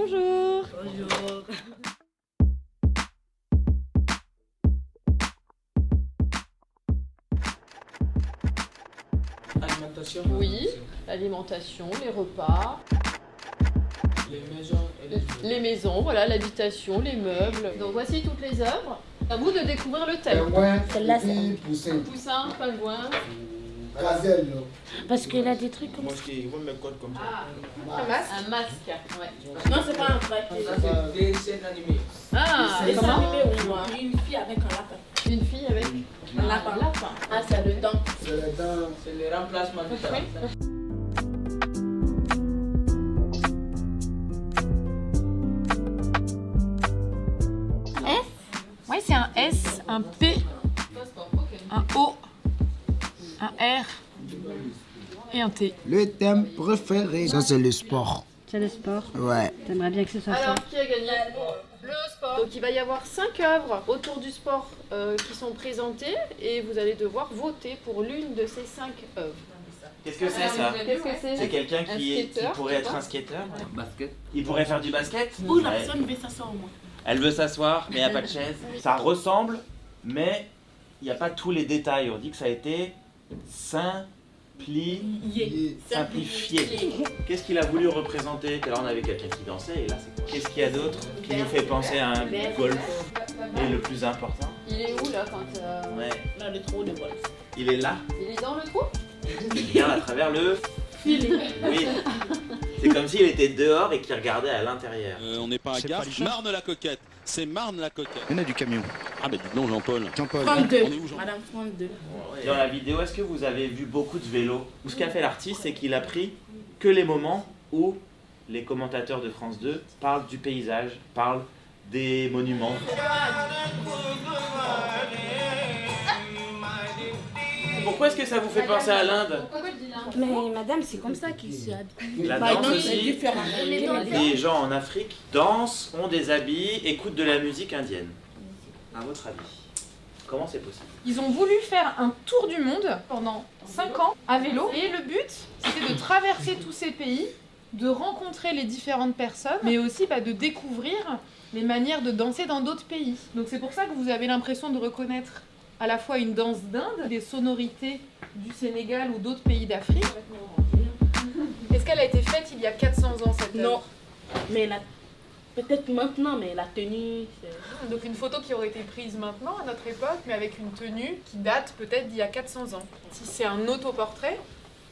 Bonjour. Bonjour. Alimentation. Oui, l'alimentation, les repas, Les maisons et les les maisons, voilà, l'habitation, les meubles. Donc voici toutes les œuvres. À vous de découvrir le thème. Pingouin, Celle-là, c'est- et poussin. Poussin, pingouin. Gazelle. Parce qu'il a des trucs comme Moi, ça. ils vont me codes comme ça. Un masque. Ouais. Non, c'est pas un vrai. Ça, c'est des dessins animés. Ah, C'est comment animé au noir. Une fille avec un lapin. Une fille avec Un lapin. Ah, c'est le dent. C'est les dents. C'est le remplacement du temps. Oui, c'est un S, un P, un O, un R et un T. Le thème préféré. Ça, c'est le sport. C'est le sport. Ouais. T'aimerais bien que ce soit ça. Alors, qui a gagné? Le sport. Donc il va y avoir 5 œuvres autour du sport qui sont présentées et vous allez devoir voter pour l'une de ces 5 œuvres. Qu'est-ce que c'est ça? Qu'est-ce que c'est? C'est quelqu'un Un qui skateur, pourrait c'est être quoi? un skateur? Basket. Il pourrait faire du basket? Ou la Ouais. personne veut s'asseoir au moins. Elle veut s'asseoir, mais il n'y a pas de chaise. Ça ressemble, mais il n'y a pas tous les détails. On dit que ça a été simplifié. Qu'est-ce qu'il a voulu représenter? Là, on avait quelqu'un qui dansait, et là, c'est quoi? Qu'est-ce qu'il y a d'autre qui nous fait penser à un golf? Et le plus important? Il est où là quand Ouais, Là, le trou de golf. il est là. il est dans le trou? Il regarde à travers le fil. Oui. C'est comme s'il était dehors et qu'il regardait à l'intérieur. On n'est pas à Gare, Marne-la-Coquette. C'est Marne-la-Coquette. Il y en a du camion. Ah bah dis donc Jean-Paul. Jean-Paul. 32. On est où, Jean? Madame 32. Dans la vidéo, est-ce que vous avez vu beaucoup de vélos? Ce qu'a fait l'artiste, c'est qu'il a pris que les moments où les commentateurs de France 2 parlent du paysage, parlent des monuments. Pourquoi est-ce que ça vous fait penser à l'Inde? Pourquoi tu dis là? Mais madame, c'est comme ça qu'il se habille. La Bah, danse non, c'est aussi. différent. Les gens en Afrique dansent, ont des habits, écoutent de la musique indienne. À votre avis, comment c'est possible? Ils ont voulu faire un tour du monde pendant 5 ans à vélo. Et le but, c'était de traverser tous ces pays, de rencontrer les différentes personnes, mais aussi de découvrir les manières de danser dans d'autres pays. Donc c'est pour ça que vous avez l'impression de reconnaître à la fois une danse d'Inde, des sonorités du Sénégal ou d'autres pays d'Afrique. Est-ce qu'elle a été faite il y a 400 ans cette œuvre? Non. Mais la... peut-être maintenant, mais la tenue, c'est... Donc une photo qui aurait été prise maintenant, à notre époque, mais avec une tenue qui date peut-être d'il y a 400 ans. Si c'est un autoportrait,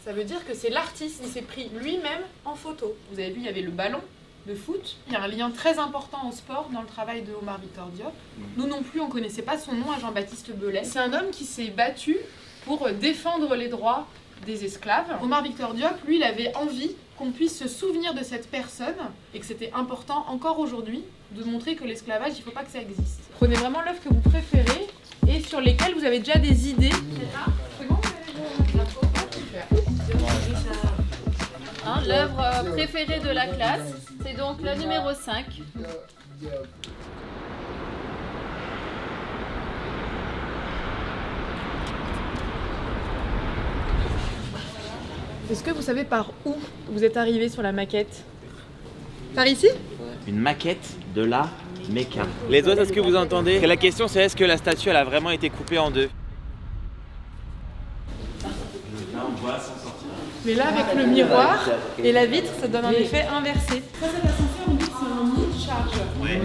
ça veut dire que c'est l'artiste qui s'est pris lui-même en photo. Vous avez vu, il y avait le ballon de foot. Il y a un lien très important au sport dans le travail de Omar Victor Diop. Nous non plus, on ne connaissait pas son nom à Jean-Baptiste Belay. C'est un homme qui s'est battu pour défendre les droits des esclaves. Omar Victor Diop, lui, il avait envie qu'on puisse se souvenir de cette personne et que c'était important encore aujourd'hui de montrer que l'esclavage, il ne faut pas que ça existe. Prenez vraiment l'œuvre que vous préférez et sur lesquelles vous avez déjà des idées. C'est bon, vous avez Hein, l'œuvre préférée de la classe, c'est donc la numéro 5. Est-ce que vous savez par où vous êtes arrivé sur la maquette? Par ici? Une maquette de la Mecca. Les autres, est-ce que vous entendez? La question c'est est-ce que la statue elle a vraiment été coupée en deux? Là on voit s'en sortir. Mais là, avec le miroir et la vitre, ça donne un effet inversé. Ça, cet ascenseur, on dit que c'est un nid de charge. Ouais.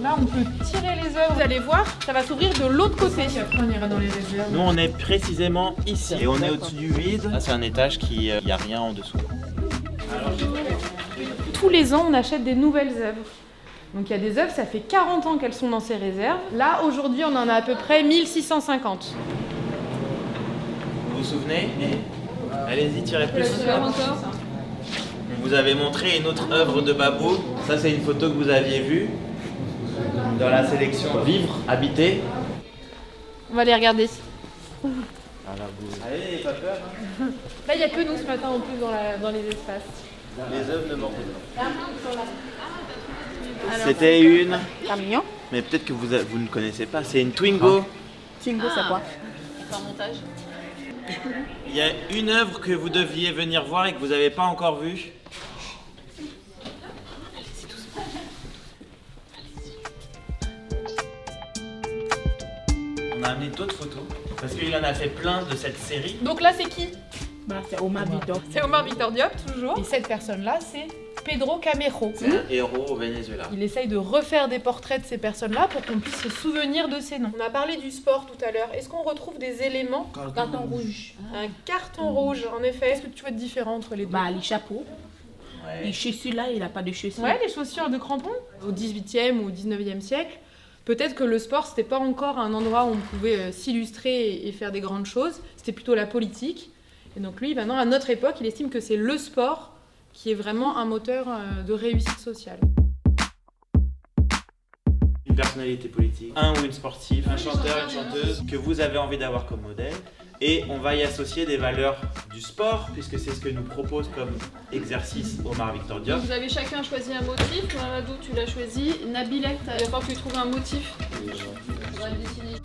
Là, on peut tirer les œuvres. Vous allez voir, ça va s'ouvrir de l'autre côté. Après, on ira dans les réserves. Nous on est précisément ici et on est au-dessus du vide. Là c'est un étage qui il n'y a rien en dessous. Tous les ans, on achète des nouvelles œuvres. Donc il y a des œuvres, ça fait 40 ans qu'elles sont dans ces réserves. Là, aujourd'hui, on en a à peu près 1650. Vous vous souvenez? Allez-y, tirez plus. On vous avait montré une autre œuvre de Babou. Ça c'est une photo que vous aviez vue dans la sélection Vivre, habiter. On va les regarder. Allez, pas peur. Hein. Là, il n'y a que nous ce matin en plus dans les espaces. Les œuvres ne mordent pas. C'était une... Camion. Mais peut-être que vous ne connaissez pas. C'est une Twingo. Tingo, c'est quoi? C'est un montage. Il y a une œuvre que vous deviez venir voir et que vous n'avez pas encore vue. a amené d'autres photos parce qu'il en a fait plein de cette série. Donc là, c'est qui? Bah, c'est Omar Victor. C'est Omar Victor Diop, toujours. Et cette personne-là, c'est Pedro Camero. C'est un héros au Venezuela. Il essaye de refaire des portraits de ces personnes-là pour qu'on puisse se souvenir de ces noms. On a parlé du sport tout à l'heure. Est-ce qu'on retrouve des éléments? Carton rouge. Un carton rouge, en effet. Est-ce que tu vois de différent entre les deux? Bah, les chapeaux. Ouais. Les chaussures là, il a pas de chaussures. Ouais, les chaussures de crampons. Au 18e ou au 19e siècle, peut-être que le sport, c'était pas encore un endroit où on pouvait s'illustrer et faire des grandes choses. C'était plutôt la politique. Et donc lui, maintenant, à notre époque, il estime que c'est le sport qui est vraiment un moteur de réussite sociale. Une personnalité politique, un ou une sportive, un chanteur, une chanteuse que vous avez envie d'avoir comme modèle. Et on va y associer des valeurs du sport, puisque c'est ce que nous propose comme exercice Omar Victor Diop. Donc vous avez chacun choisi un motif. Mamadou, tu l'as choisi. Nabilek, d'abord tu trouves un motif. Faudra le dessiner.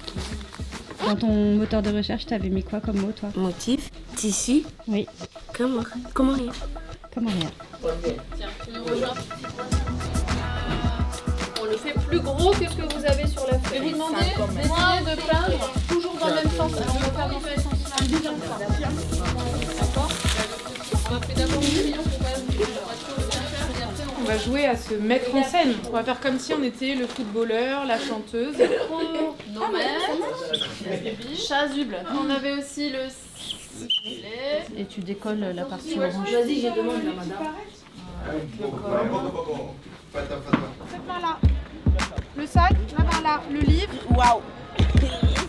Dans ton moteur de recherche, t'avais mis quoi comme mot, toi? Motif, tissu. Oui. Comment rien. Comment rien. Tiens, tu nous rejoins. On le fait plus gros que ce que vous avez sur la feuille. Je vais vous demander d'essayer de peindre toujours dans le même sens. Alors on va faire dans tous les sens. La deuxième fois. D'accord? On va faire d'abord une million pour pas bien faire et après On va jouer à se mettre en scène. On va faire comme si on était le footballeur, la chanteuse. Chasuble. On avait aussi le sifflet. Et tu décolles la partie orange. Vas-y, je demande à madame. Cette main-là. Le sac, la main-là. Le livre. Waouh.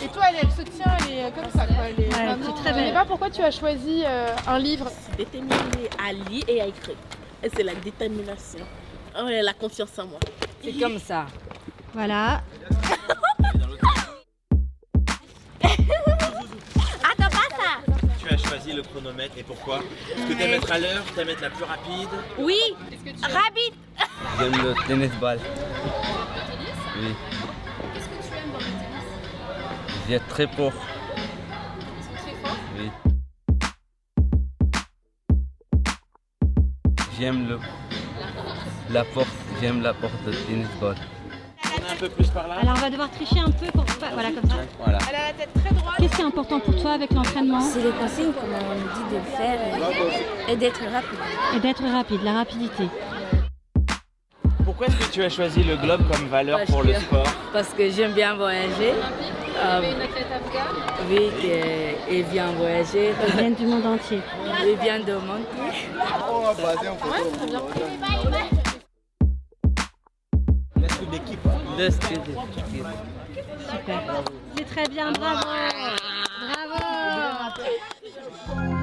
Et toi, elle se tient, elle est comme ça. Quoi. Elle est Ouais, vraiment- c'est très Je sais belle. pas pourquoi tu as choisi un livre. Déterminé à lire et à écrire. Et c'est la détermination. Oh, et la confiance en moi. C'est comme ça. Voilà. Tu as choisi le chronomètre et pourquoi? Est-ce que tu aimes être à l'heure, tu aimes être la plus rapide? Oui, rapide. J'aime le tennis ball. Oui. Qu'est-ce que tu aimes dans le tennis? J'ai très fort. Ils sont très forts. Oui. J'aime la force. J'aime la force de tennis ball. On est un peu plus par là. Alors on va devoir tricher un peu pour... Voilà, comme ça. Voilà. Elle a la tête très droite. Qu'est-ce qui est important pour toi avec l'entraînement? C'est les consignes qu'on nous dit de le faire et d'être rapide. Et d'être rapide, la rapidité. Pourquoi est-ce que tu as choisi le globe comme valeur pour le sport? Parce que j'aime bien voyager. Vous avez une athlète afghane. Oui, et bien voyager. Ils viennent du monde entier. Et bien de monter. Ouais, très bien. Super. C'est très bien, bravo. Bravo.